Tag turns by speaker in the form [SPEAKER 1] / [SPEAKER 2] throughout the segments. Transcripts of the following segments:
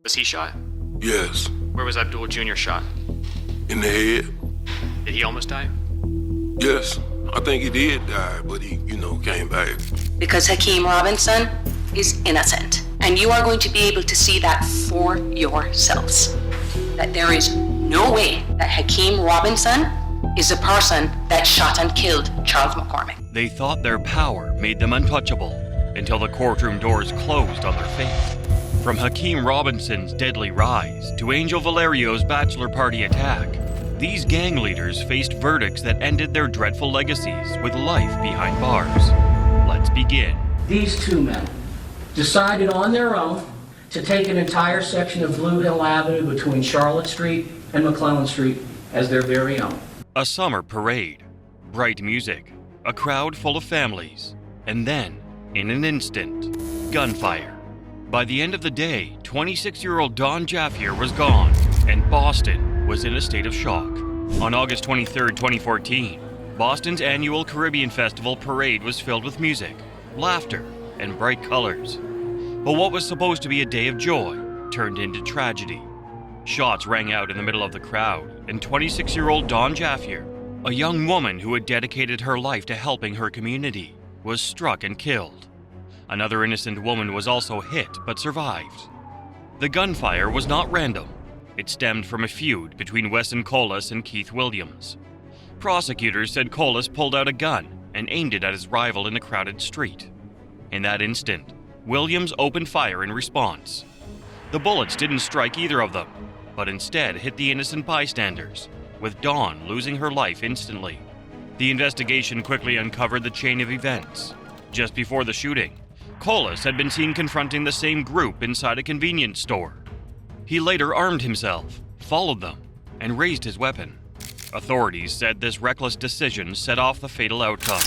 [SPEAKER 1] Was he shot?
[SPEAKER 2] Yes.
[SPEAKER 1] Where was Abdul Jr. shot?
[SPEAKER 2] In the head.
[SPEAKER 1] Did he almost die?
[SPEAKER 2] Yes. I think he did die, but he, came back.
[SPEAKER 3] Because Hakeem Robinson is innocent. And you are going to be able to see that for yourselves. That there is no way that Hakeem Robinson is the person that shot and killed Charles McCormick.
[SPEAKER 4] They thought their power made them untouchable until the courtroom doors closed on their fate. From Hakeem Robinson's deadly rise to Angel Valerio's bachelor party attack, these gang leaders faced verdicts that ended their dreadful legacies with life behind bars. Let's begin.
[SPEAKER 5] These two men decided on their own to take an entire section of Blue Hill Avenue between Charlotte Street and McClellan Street as their very own.
[SPEAKER 4] A summer parade, bright music, a crowd full of families, and then, in an instant, gunfire. By the end of the day, 26-year-old Don Jaffier was gone, and Boston was in a state of shock. On August 23, 2014, Boston's annual Caribbean Festival parade was filled with music, laughter, and bright colors. But what was supposed to be a day of joy turned into tragedy. Shots rang out in the middle of the crowd, and 26-year-old Don Jaffier, a young woman who had dedicated her life to helping her community, was struck and killed. Another innocent woman was also hit but survived. The gunfire was not random. It stemmed from a feud between Wesson Colas and Keith Williams. Prosecutors said Colas pulled out a gun and aimed it at his rival in a crowded street. In that instant, Williams opened fire in response. The bullets didn't strike either of them, but instead hit the innocent bystanders, with Dawn losing her life instantly. The investigation quickly uncovered the chain of events. Just before the shooting, Colas had been seen confronting the same group inside a convenience store. He later armed himself, followed them, and raised his weapon. Authorities said this reckless decision set off the fatal outcome.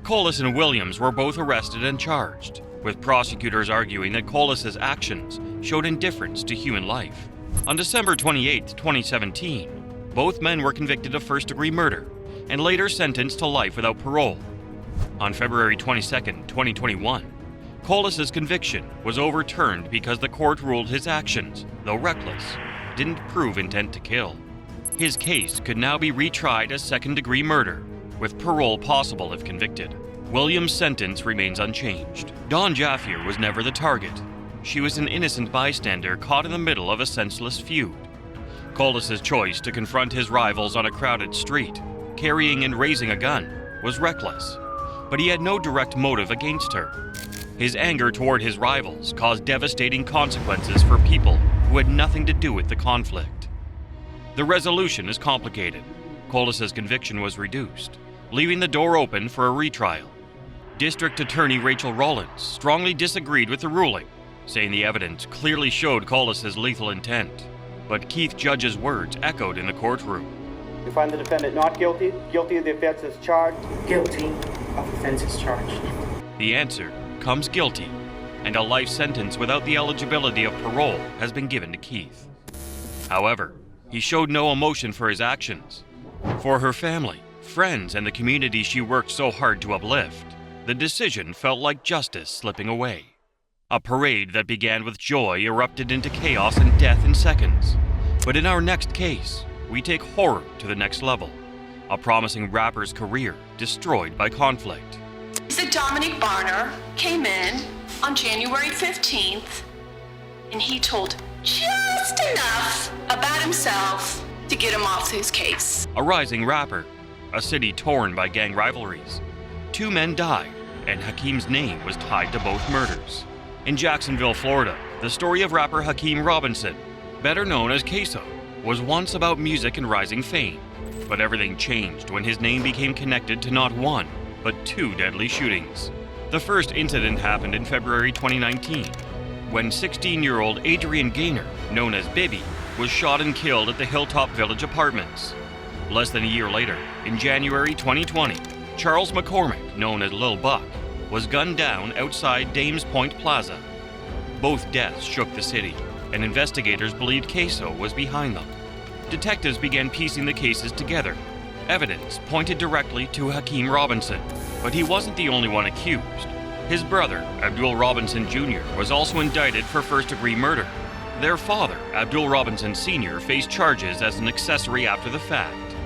[SPEAKER 4] Colas and Williams were both arrested and charged, with prosecutors arguing that Colas's actions showed indifference to human life. On December 28, 2017, both men were convicted of first-degree murder and later sentenced to life without parole. On February 22, 2021, Colas's conviction was overturned because the court ruled his actions, though reckless, didn't prove intent to kill. His case could now be retried as second-degree murder, with parole possible if convicted. Williams' sentence remains unchanged. Dawn Jaffier was never the target. She was an innocent bystander caught in the middle of a senseless feud. Colas's choice to confront his rivals on a crowded street, carrying and raising a gun, was reckless, but he had no direct motive against her. His anger toward his rivals caused devastating consequences for people who had nothing to do with the conflict. The resolution is complicated. Colas's conviction was reduced, leaving the door open for a retrial. District Attorney Rachel Rollins strongly disagreed with the ruling, saying the evidence clearly showed Colas's lethal intent. But Keith Judge's words echoed in the courtroom.
[SPEAKER 6] We find the defendant not guilty, guilty of the offense as charged.
[SPEAKER 5] Guilty of offense as charged.
[SPEAKER 4] The answer comes guilty, and a life sentence without the eligibility of parole has been given to Keith. However, he showed no emotion for his actions. For her family, friends, and the community she worked so hard to uplift, the decision felt like justice slipping away. A parade that began with joy erupted into chaos and death in seconds. But in our next case, we take horror to the next level. A promising rapper's career destroyed by conflict.
[SPEAKER 3] So Dominic Barner came in on January 15th, and he told just enough about himself to get him off his case.
[SPEAKER 4] A rising rapper, a city torn by gang rivalries. 2 men died, and Hakeem's name was tied to both murders. In Jacksonville, Florida, the story of rapper Hakeem Robinson, better known as Queso, was once about music and rising fame. But everything changed when his name became connected to not one, but 2 deadly shootings. The first incident happened in February 2019, when 16-year-old Adrian Gaynor, known as Bibby, was shot and killed at the Hilltop Village Apartments. Less than a year later, in January 2020, Charles McCormick, known as Lil Buck, was gunned down outside Dames Point Plaza. Both deaths shook the city, and investigators believed Queso was behind them. Detectives began piecing the cases together. Evidence pointed directly to Hakeem Robinson, but he wasn't the only one accused. His brother, Abdul Robinson Jr., was also indicted for first-degree murder. Their father, Abdul Robinson Sr., faced charges as an accessory after the fact.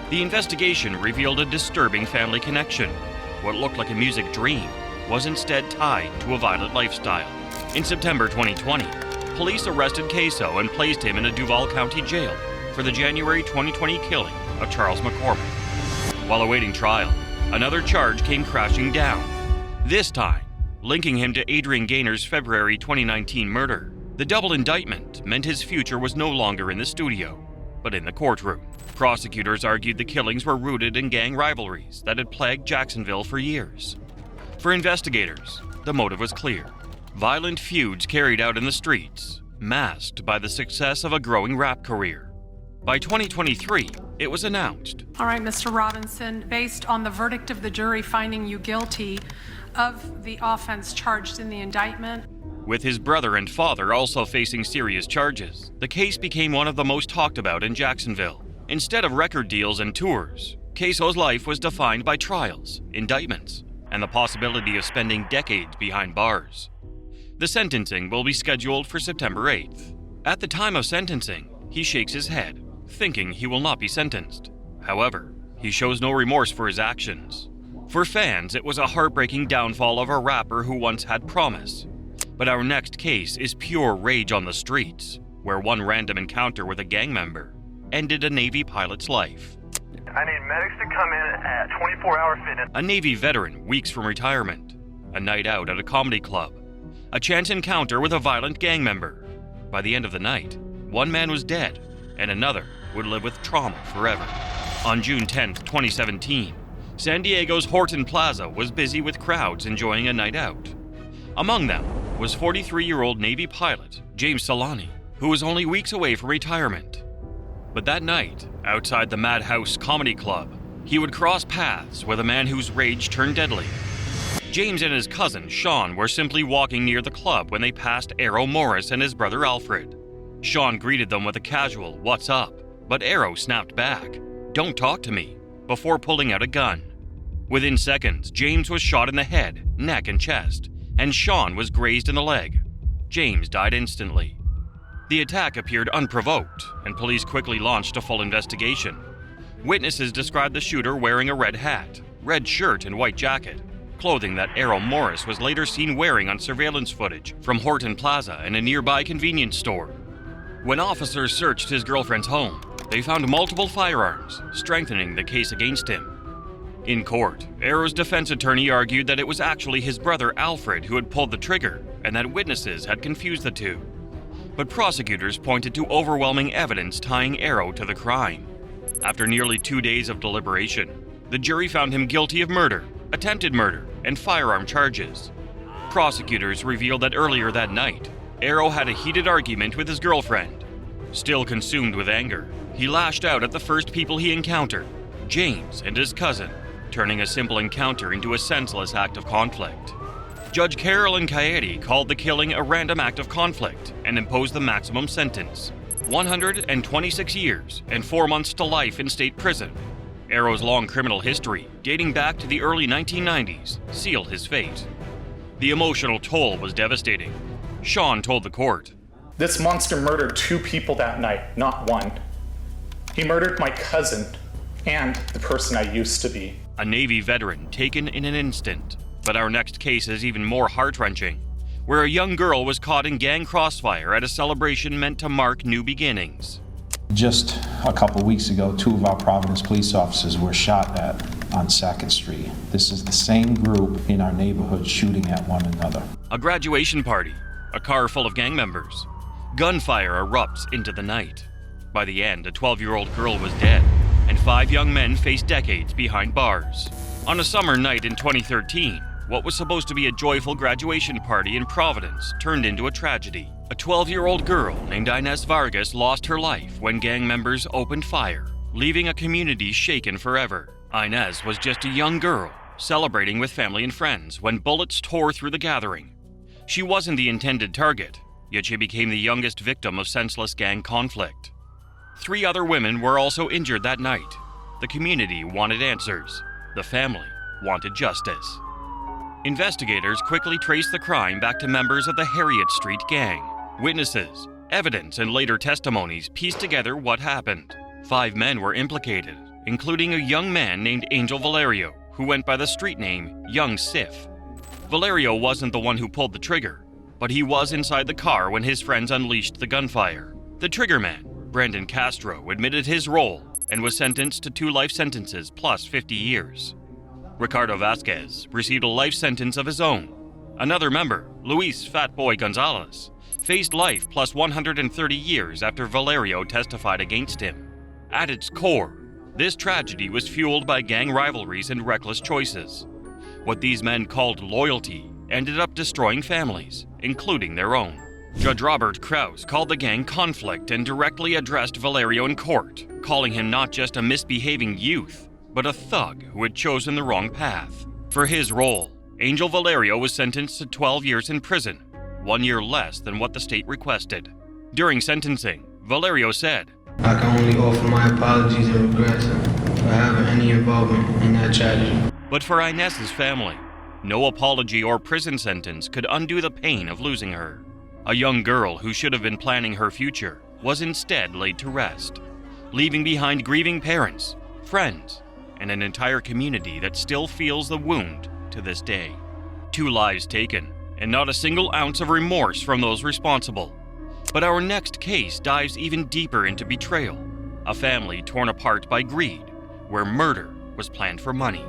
[SPEAKER 4] The investigation revealed a disturbing family connection. What looked like a music dream was instead tied to a violent lifestyle. In September 2020, police arrested Queso and placed him in a Duval County jail for the January 2020 killing of Charles McCormick. While awaiting trial, another charge came crashing down, this time linking him to Adrian Gaynor's February 2019 murder. The double indictment meant his future was no longer in the studio, but in the courtroom. Prosecutors argued the killings were rooted in gang rivalries that had plagued Jacksonville for years. For investigators, the motive was clear: violent feuds carried out in the streets, masked by the success of a growing rap career. By 2023, it was announced.
[SPEAKER 7] All right, Mr. Robinson, based on the verdict of the jury finding you guilty of the offense charged in the indictment.
[SPEAKER 4] With his brother and father also facing serious charges, the case became one of the most talked about in Jacksonville. Instead of record deals and tours, Queso's life was defined by trials, indictments, and the possibility of spending decades behind bars. The sentencing will be scheduled for September 8th. At the time of sentencing, he shakes his head, thinking he will not be sentenced. However, he shows no remorse for his actions. For fans, it was a heartbreaking downfall of a rapper who once had promise. But our next case is pure rage on the streets, where one random encounter with a gang member ended a Navy pilot's life.
[SPEAKER 8] I need medics to come in at 24-hour fitness.
[SPEAKER 4] A Navy veteran weeks from retirement, a night out at a comedy club, a chance encounter with a violent gang member. By the end of the night, one man was dead, and another would live with trauma forever. On June 10, 2017, San Diego's Horton Plaza was busy with crowds enjoying a night out. Among them was 43-year-old Navy pilot James Solani, who was only weeks away from retirement. But that night, outside the Madhouse Comedy Club, he would cross paths with a man whose rage turned deadly. James and his cousin Sean were simply walking near the club when they passed Arrow Morris and his brother Alfred. Sean greeted them with a casual "What's up?" but Arrow snapped back, "Don't talk to me," before pulling out a gun. Within seconds, James was shot in the head, neck, and chest, and Sean was grazed in the leg. James died instantly. The attack appeared unprovoked, and police quickly launched a full investigation. Witnesses described the shooter wearing a red hat, red shirt, and white jacket, clothing that Errol Morris was later seen wearing on surveillance footage from Horton Plaza and a nearby convenience store. When officers searched his girlfriend's home, they found multiple firearms, strengthening the case against him. In court, Arrow's defense attorney argued that it was actually his brother Alfred who had pulled the trigger and that witnesses had confused the two. But prosecutors pointed to overwhelming evidence tying Arrow to the crime. After nearly 2 days of deliberation, the jury found him guilty of murder, attempted murder, and firearm charges. Prosecutors revealed that earlier that night, Arrow had a heated argument with his girlfriend. Still consumed with anger, he lashed out at the first people he encountered, James and his cousin, turning a simple encounter into a senseless act of conflict. Judge Carolyn Coyote called the killing a random act of conflict and imposed the maximum sentence, 126 years and 4 months to life in state prison. Arrow's long criminal history, dating back to the early 1990s, sealed his fate. The emotional toll was devastating. Sean told the court,
[SPEAKER 9] "This monster murdered 2 people that night, not 1. He murdered my cousin and the person I used to be."
[SPEAKER 4] A Navy veteran taken in an instant. But our next case is even more heart-wrenching, where a young girl was caught in gang crossfire at a celebration meant to mark new beginnings.
[SPEAKER 10] Just a couple weeks ago, 2 of our Providence police officers were shot at on 2nd Street. This is the same group in our neighborhood shooting at one another.
[SPEAKER 4] A graduation party, a car full of gang members. Gunfire erupts into the night. By the end, a 12-year-old girl was dead, and 5 young men faced decades behind bars. On a summer night in 2013, what was supposed to be a joyful graduation party in Providence turned into a tragedy. A 12-year-old girl named Inez Vargas lost her life when gang members opened fire, leaving a community shaken forever. Inez was just a young girl, celebrating with family and friends when bullets tore through the gathering. She wasn't the intended target, yet she became the youngest victim of senseless gang conflict. 3 other women were also injured that night. The community wanted answers. The family wanted justice. Investigators quickly traced the crime back to members of the Harriet Street gang. Witnesses, Evidence and later testimonies pieced together what happened. 5 men were implicated, including a young man named Angel Valerio, who went by the street name Young Sif. Valerio wasn't the one who pulled the trigger, but he was inside the car when his friends unleashed the gunfire. The triggerman, Brandon Castro, admitted his role and was sentenced to 2 life sentences plus 50 years. Ricardo Vasquez received a life sentence of his own. Another member, Luis Fatboy Gonzalez, faced life plus 130 years after Valerio testified against him. At its core, this tragedy was fueled by gang rivalries and reckless choices. What these men called loyalty ended up destroying families, including their own. Judge Robert Krause called the gang conflict and directly addressed Valerio in court, calling him not just a misbehaving youth, but a thug who had chosen the wrong path. For his role, Angel Valerio was sentenced to 12 years in prison, 1 year less than what the state requested. During sentencing, Valerio said,
[SPEAKER 11] "I can only offer my apologies and regrets for having any involvement in that tragedy."
[SPEAKER 4] But for Inez's family, no apology or prison sentence could undo the pain of losing her. A young girl who should have been planning her future was instead laid to rest, leaving behind grieving parents, friends, and an entire community that still feels the wound to this day. 2 lives taken, and not a single ounce of remorse from those responsible. But our next case dives even deeper into betrayal, a family torn apart by greed, where murder was planned for money.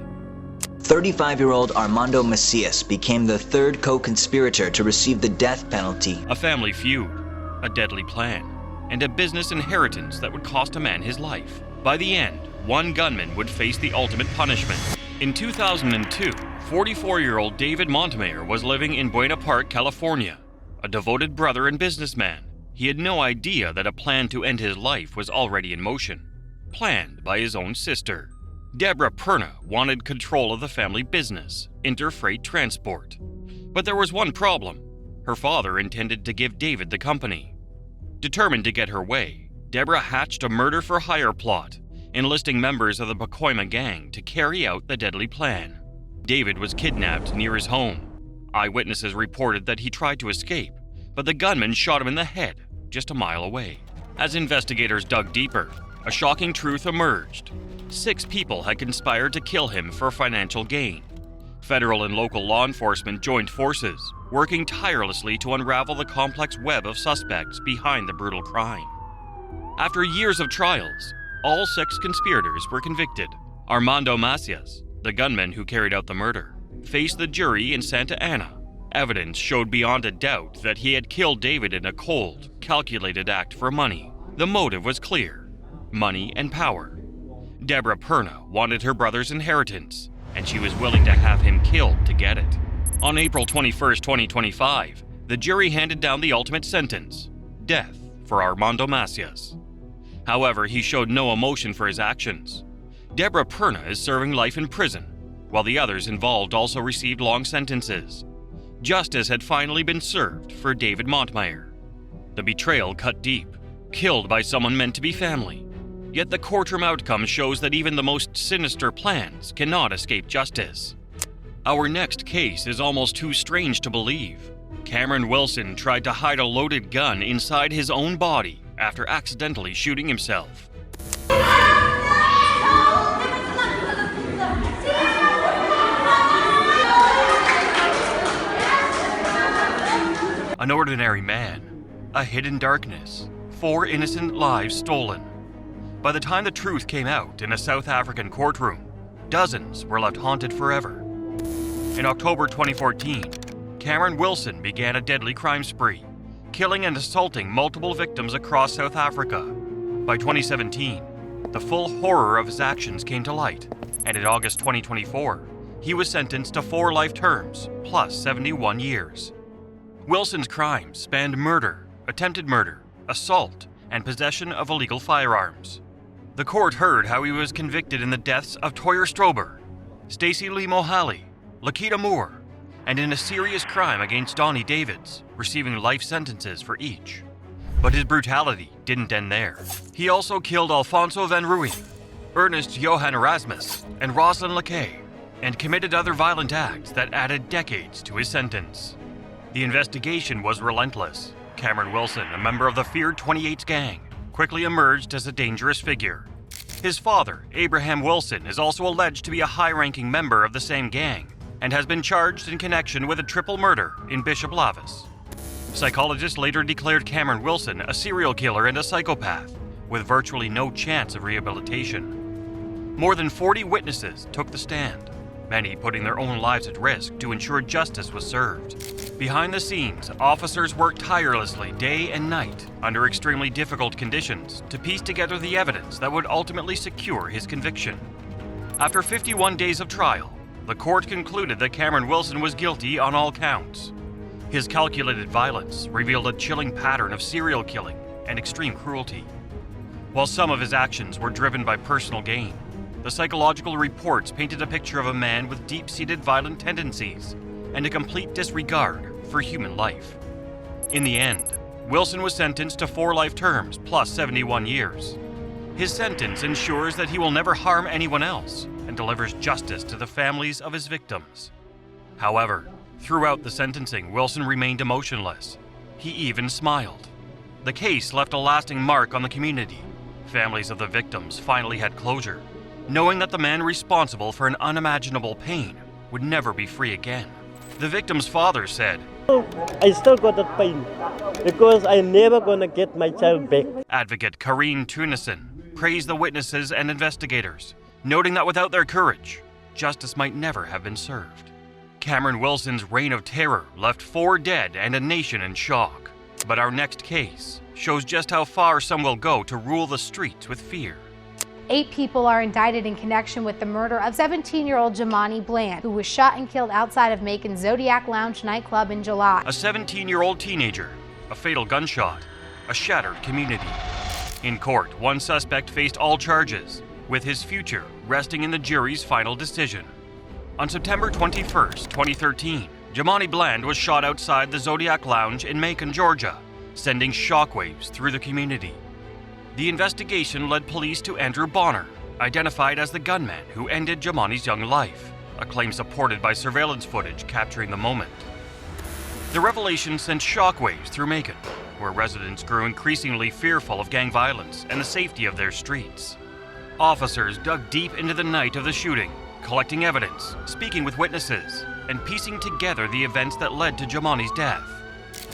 [SPEAKER 12] 35-year-old Armando Macias became the 3rd co-conspirator to receive the death penalty.
[SPEAKER 4] A family feud, a deadly plan, and a business inheritance that would cost a man his life. By the end, one gunman would face the ultimate punishment. In 2002, 44-year-old David Montemayor was living in Buena Park, California. A devoted brother and businessman, he had no idea that a plan to end his life was already in motion, planned by his own sister. Deborah Perna wanted control of the family business, Interfreight Transport. But there was one problem. Her father intended to give David the company. Determined to get her way, Deborah hatched a murder-for-hire plot, enlisting members of the Pacoima gang to carry out the deadly plan. David was kidnapped near his home. Eyewitnesses reported that he tried to escape, but the gunman shot him in the head just a mile away. As investigators dug deeper, a shocking truth emerged. 6 people had conspired to kill him for financial gain. Federal and local law enforcement joined forces, working tirelessly to unravel the complex web of suspects behind the brutal crime. After years of trials, all 6 conspirators were convicted. Armando Macias, the gunman who carried out the murder, faced the jury in Santa Ana. Evidence showed beyond a doubt that he had killed David in a cold, calculated act for money. The motive was clear: money and power. Deborah Perna wanted her brother's inheritance, and she was willing to have him killed to get it. On April 21, 2025, the jury handed down the ultimate sentence: death for Armando Macias. However, he showed no emotion for his actions. Deborah Perna is serving life in prison, while the others involved also received long sentences. Justice had finally been served for David Montemayor. The betrayal cut deep, killed by someone meant to be family. Yet the courtroom outcome shows that even the most sinister plans cannot escape justice. Our next case is almost too strange to believe. Cameron Wilson tried to hide a loaded gun inside his own body after accidentally shooting himself. An ordinary man, a hidden darkness, 4 innocent lives stolen. By the time the truth came out in a South African courtroom, dozens were left haunted forever. In October 2014, Cameron Wilson began a deadly crime spree, killing and assaulting multiple victims across South Africa. By 2017, the full horror of his actions came to light, and in August 2024, he was sentenced to 4 life terms, plus 71 years. Wilson's crimes spanned murder, attempted murder, assault, and possession of illegal firearms. The court heard how he was convicted in the deaths of Toyer Strober, Stacey Lee Mohali, Lakita Moore, and in a serious crime against Donnie Davids, receiving life sentences for each. But his brutality didn't end there. He also killed Alfonso Van Rooyen, Ernest Johan Erasmus, and Rosalind Lakay, and committed other violent acts that added decades to his sentence. The investigation was relentless, Cameron Wilson, a member of the feared 28 gang, quickly emerged as a dangerous figure. His father, Abraham Wilson, is also alleged to be a high-ranking member of the same gang and has been charged in connection with a triple murder in Bishop Lavis. Psychologists later declared Cameron Wilson a serial killer and a psychopath, with virtually no chance of rehabilitation. More than 40 witnesses took the stand, many putting their own lives at risk to ensure justice was served. Behind the scenes, officers worked tirelessly day and night under extremely difficult conditions to piece together the evidence that would ultimately secure his conviction. After 51 days of trial, the court concluded that Cameron Wilson was guilty on all counts. His calculated violence revealed a chilling pattern of serial killing and extreme cruelty. While some of his actions were driven by personal gain, the psychological reports painted a picture of a man with deep-seated violent tendencies and a complete disregard for human life. In the end, Wilson was sentenced to 4 life terms plus 71 years. His sentence ensures that he will never harm anyone else and delivers justice to the families of his victims. However, throughout the sentencing, Wilson remained emotionless. He even smiled. The case left a lasting mark on the community. Families of the victims finally had closure, knowing that the man responsible for an unimaginable pain would never be free again. The victim's father said,
[SPEAKER 13] I still got that pain because I'm never gonna get my child back.
[SPEAKER 4] Advocate Karine Tunison praised the witnesses and investigators, noting that without their courage, justice might never have been served. Cameron Wilson's reign of terror left 4 dead and a nation in shock. But our next case shows just how far some will go to rule the streets with fear.
[SPEAKER 14] 8 people are indicted in connection with the murder of 17-year-old Jamani Bland, who was shot and killed outside of Macon's Zodiac Lounge nightclub in July.
[SPEAKER 4] A 17-year-old teenager, a fatal gunshot, a shattered community. In court, one suspect faced all charges, with his future resting in the jury's final decision. On September 21, 2013, Jamani Bland was shot outside the Zodiac Lounge in Macon, Georgia, sending shockwaves through the community. The investigation led police to Andrew Bonner, identified as the gunman who ended Jamani's young life, a claim supported by surveillance footage capturing the moment. The revelation sent shockwaves through Macon, where residents grew increasingly fearful of gang violence and the safety of their streets. Officers dug deep into the night of the shooting, collecting evidence, speaking with witnesses, and piecing together the events that led to Jamani's death.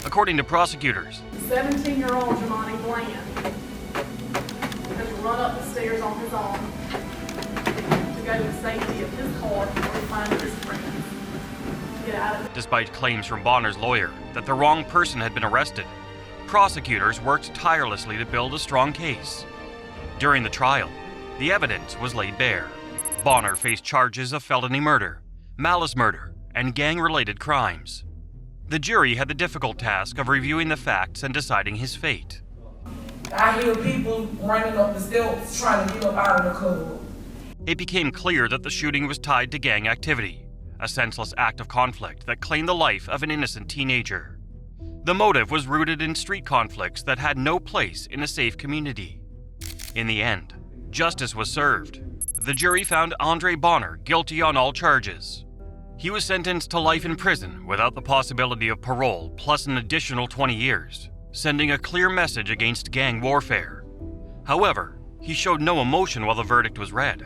[SPEAKER 4] According to prosecutors,
[SPEAKER 7] 17-year-old Jamani Bland has run up the stairs on his own to go to the safety of his car before he finds his friends. Get out of it.
[SPEAKER 4] Despite claims from Bonner's lawyer that the wrong person had been arrested, prosecutors worked tirelessly to build a strong case. During the trial, the evidence was laid bare. Bonner faced charges of felony murder, malice murder, and gang-related crimes. The jury had the difficult task of reviewing the facts and deciding his fate.
[SPEAKER 15] I hear people running up the steps trying to get up out of the club.
[SPEAKER 4] It became clear that the shooting was tied to gang activity, a senseless act of conflict that claimed the life of an innocent teenager. The motive was rooted in street conflicts that had no place in a safe community. In the end, justice was served. The jury found Andre Bonner guilty on all charges. He was sentenced to life in prison without the possibility of parole, plus an additional 20 years, sending a clear message against gang warfare. However, he showed no emotion while the verdict was read.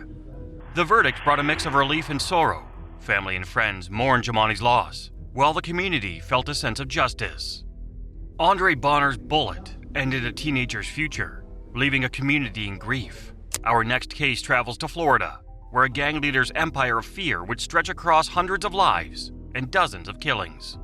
[SPEAKER 4] The verdict brought a mix of relief and sorrow. Family and friends mourned Jamani's loss, while the community felt a sense of justice. Andre Bonner's bullet ended a teenager's future, leaving a community in grief. Our next case travels to Florida, where a gang leader's empire of fear would stretch across hundreds of lives and dozens of killings.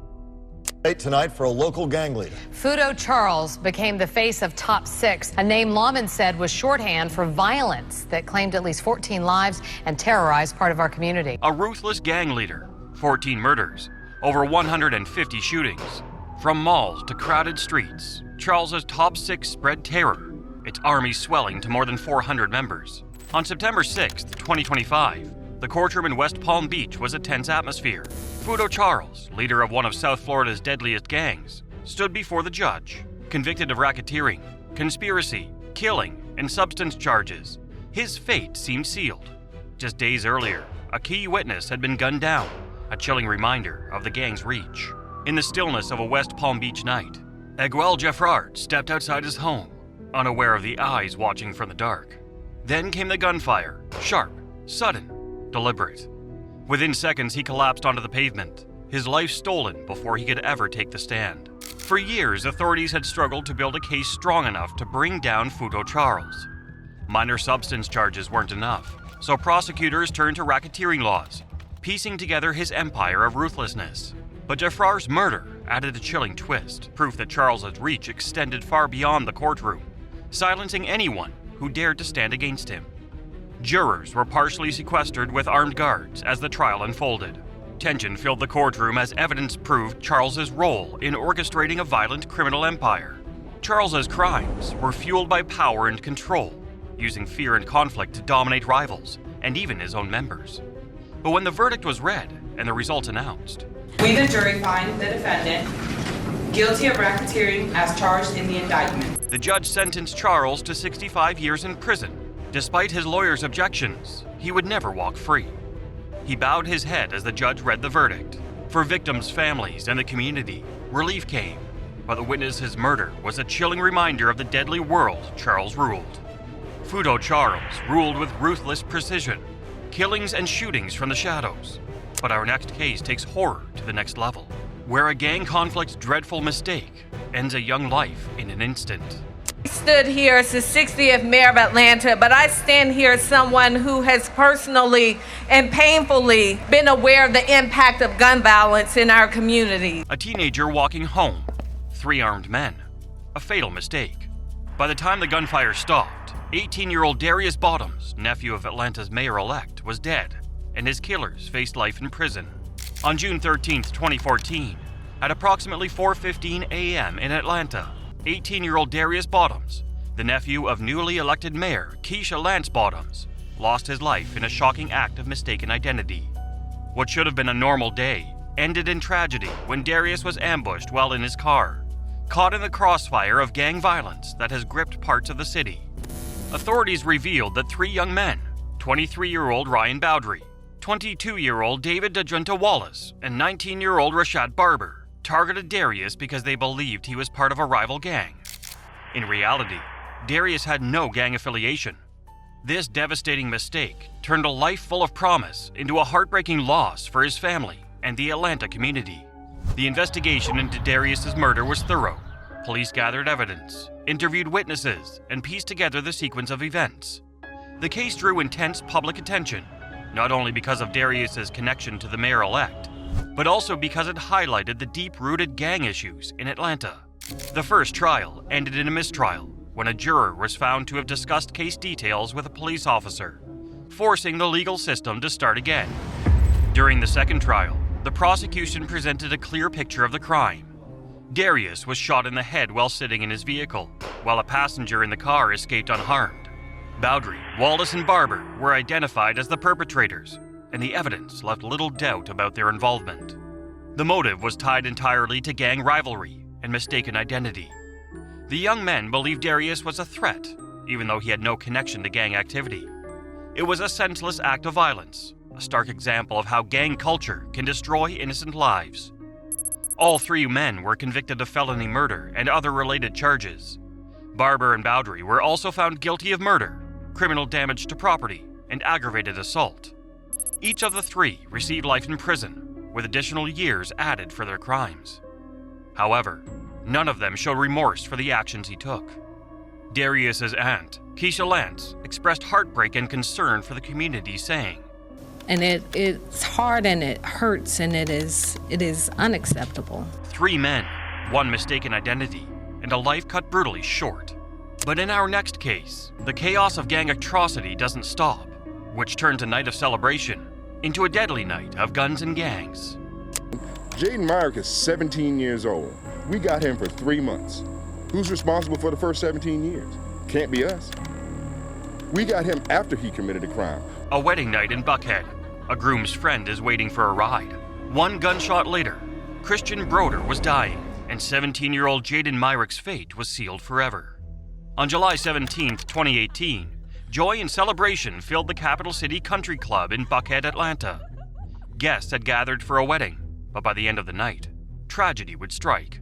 [SPEAKER 16] Tonight for a local gang leader.
[SPEAKER 17] Fudo Charles became the face of Top 6, a name lawmen said was shorthand for violence that claimed at least 14 lives and terrorized part of our community.
[SPEAKER 4] A ruthless gang leader, 14 murders, over 150 shootings. From malls to crowded streets, Charles's Top 6 spread terror, its army swelling to more than 400 members. On September 6, 2025, the courtroom in West Palm Beach was a tense atmosphere. Fudo Charles, leader of one of South Florida's deadliest gangs, stood before the judge, convicted of racketeering, conspiracy, killing, and substance charges. His fate seemed sealed. Just days earlier, a key witness had been gunned down, a chilling reminder of the gang's reach. In the stillness of a West Palm Beach night, Eguel Geffrard stepped outside his home, unaware of the eyes watching from the dark. Then came the gunfire, sharp, sudden, deliberate. Within seconds, he collapsed onto the pavement, his life stolen before he could ever take the stand. For years, authorities had struggled to build a case strong enough to bring down Fudo Charles. Minor substance charges weren't enough, so prosecutors turned to racketeering laws, piecing together his empire of ruthlessness. But Geffrard's murder added a chilling twist, proof that Charles's reach extended far beyond the courtroom, silencing anyone who dared to stand against him. Jurors were partially sequestered with armed guards as the trial unfolded. Tension filled the courtroom as evidence proved Charles's role in orchestrating a violent criminal empire. Charles's crimes were fueled by power and control, using fear and conflict to dominate rivals and even his own members. But when the verdict was read and the results announced,
[SPEAKER 15] We, the jury, find the defendant guilty of racketeering as charged in the indictment.
[SPEAKER 4] the judge sentenced Charles to 65 years in prison. Despite his lawyer's objections, he would never walk free. He bowed his head as the judge read the verdict. For victims' families and the community, relief came, but the witness's murder was a chilling reminder of the deadly world Charles ruled. Fudo Charles ruled with ruthless precision, killings and shootings from the shadows. But our next case takes horror to the next level, where a gang conflict's dreadful mistake ends a young life in an instant.
[SPEAKER 15] I stood here as the 60th mayor of Atlanta, but I stand here as someone who has personally and painfully been aware of the impact of gun violence in our community.
[SPEAKER 4] A teenager walking home, 3 armed men, a fatal mistake. By the time the gunfire stopped, 18-year-old Darius Bottoms, nephew of Atlanta's mayor-elect, was dead, and his killers faced life in prison. On June 13, 2014, at approximately 4:15 a.m. in Atlanta, 18-year-old Darius Bottoms, the nephew of newly elected Mayor Keisha Lance Bottoms, lost his life in a shocking act of mistaken identity. What should have been a normal day ended in tragedy when Darius was ambushed while in his car, caught in the crossfire of gang violence that has gripped parts of the city. Authorities revealed that 3 young men, 23-year-old Ryan Bowdry, 22-year-old David DeJunta Wallace, and 19-year-old Rashad Barber, targeted Darius because they believed he was part of a rival gang. In reality, Darius had no gang affiliation. This devastating mistake turned a life full of promise into a heartbreaking loss for his family and the Atlanta community. The investigation into Darius's murder was thorough. Police gathered evidence, interviewed witnesses, and pieced together the sequence of events. The case drew intense public attention, not only because of Darius's connection to the mayor-elect, but also because it highlighted the deep-rooted gang issues in Atlanta. The first trial ended in a mistrial when a juror was found to have discussed case details with a police officer, forcing the legal system to start again. During the second trial, the prosecution presented a clear picture of the crime. Darius was shot in the head while sitting in his vehicle, while a passenger in the car escaped unharmed. Bowdry, Wallace, and Barber were identified as the perpetrators, and the evidence left little doubt about their involvement. The motive was tied entirely to gang rivalry and mistaken identity. The young men believed Darius was a threat, even though he had no connection to gang activity. It was a senseless act of violence, a stark example of how gang culture can destroy innocent lives. All 3 men were convicted of felony murder and other related charges. Barber and Bowdry were also found guilty of murder, criminal damage to property, and aggravated assault. Each of the 3 received life in prison, with additional years added for their crimes. However, none of them showed remorse for the actions he took. Darius's aunt, Keisha Lance, expressed heartbreak and concern for the community, saying,
[SPEAKER 18] And it's hard and it hurts and it is unacceptable.
[SPEAKER 4] 3 men, 1 mistaken identity, and a life cut brutally short. But in our next case, the chaos of gang atrocity doesn't stop, which turns a night of celebration into a deadly night of guns and gangs.
[SPEAKER 19] Jaden Myrick is 17 years old. We got him for 3 months. Who's responsible for the first 17 years? Can't be us. We got him after he committed a crime.
[SPEAKER 4] A wedding night in Buckhead. A groom's friend is waiting for a ride. 1 gunshot later, Christian Broder was dying, and 17-year-old Jaden Myrick's fate was sealed forever. On July 17, 2018, joy and celebration filled the Capital City Country Club in Buckhead, Atlanta. Guests had gathered for a wedding, but by the end of the night, tragedy would strike.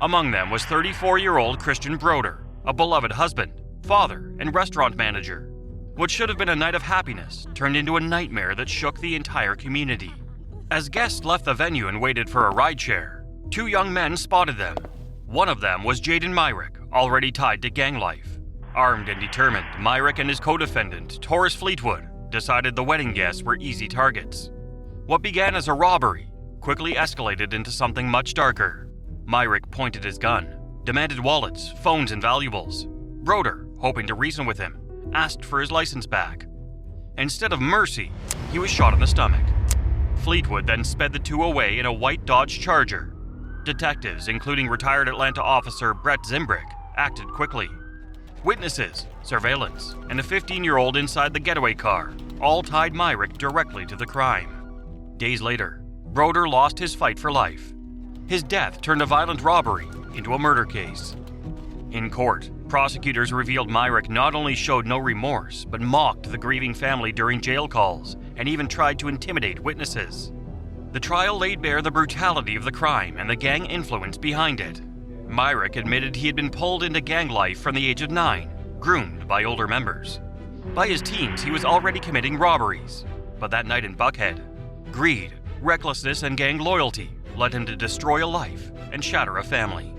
[SPEAKER 4] Among them was 34-year-old Christian Broder, a beloved husband, father, and restaurant manager. What should have been a night of happiness turned into a nightmare that shook the entire community. As guests left the venue and waited for a rideshare, two young men spotted them. One of them was Jaden Myrick, already tied to gang life. Armed and determined, Myrick and his co-defendant, Taurus Fleetwood, decided the wedding guests were easy targets. What began as a robbery quickly escalated into something much darker. Myrick pointed his gun, demanded wallets, phones, and valuables. Broder, hoping to reason with him, asked for his license back. Instead of mercy, he was shot in the stomach. Fleetwood then sped the two away in a white Dodge Charger. Detectives, including retired Atlanta officer Brett Zimbrick, acted quickly. Witnesses, surveillance, and a 15-year-old inside the getaway car all tied Myrick directly to the crime. Days later, Broder lost his fight for life. His death turned a violent robbery into a murder case. In court, prosecutors revealed Myrick not only showed no remorse, but mocked the grieving family during jail calls and even tried to intimidate witnesses. The trial laid bare the brutality of the crime and the gang influence behind it. Myrick admitted he had been pulled into gang life from the age of 9, groomed by older members. By his teens, he was already committing robberies. But that night in Buckhead, greed, recklessness, and gang loyalty led him to destroy a life and shatter a family.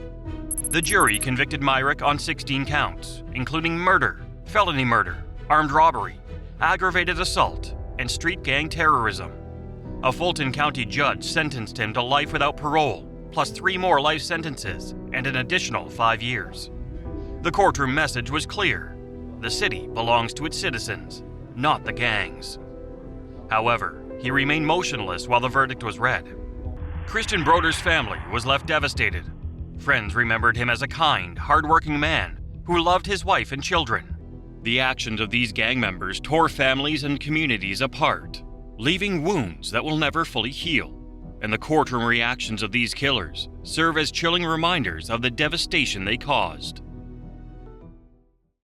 [SPEAKER 4] The jury convicted Myrick on 16 counts, including murder, felony murder, armed robbery, aggravated assault, and street gang terrorism. A Fulton County judge sentenced him to life without parole, plus 3 more life sentences and an additional 5 years. The courtroom message was clear. The city belongs to its citizens, not the gangs. However, he remained motionless while the verdict was read. Christian Broder's family was left devastated. Friends remembered him as a kind, hardworking man who loved his wife and children. The actions of these gang members tore families and communities apart, leaving wounds that will never fully heal. And the courtroom reactions of these killers serve as chilling reminders of the devastation they caused.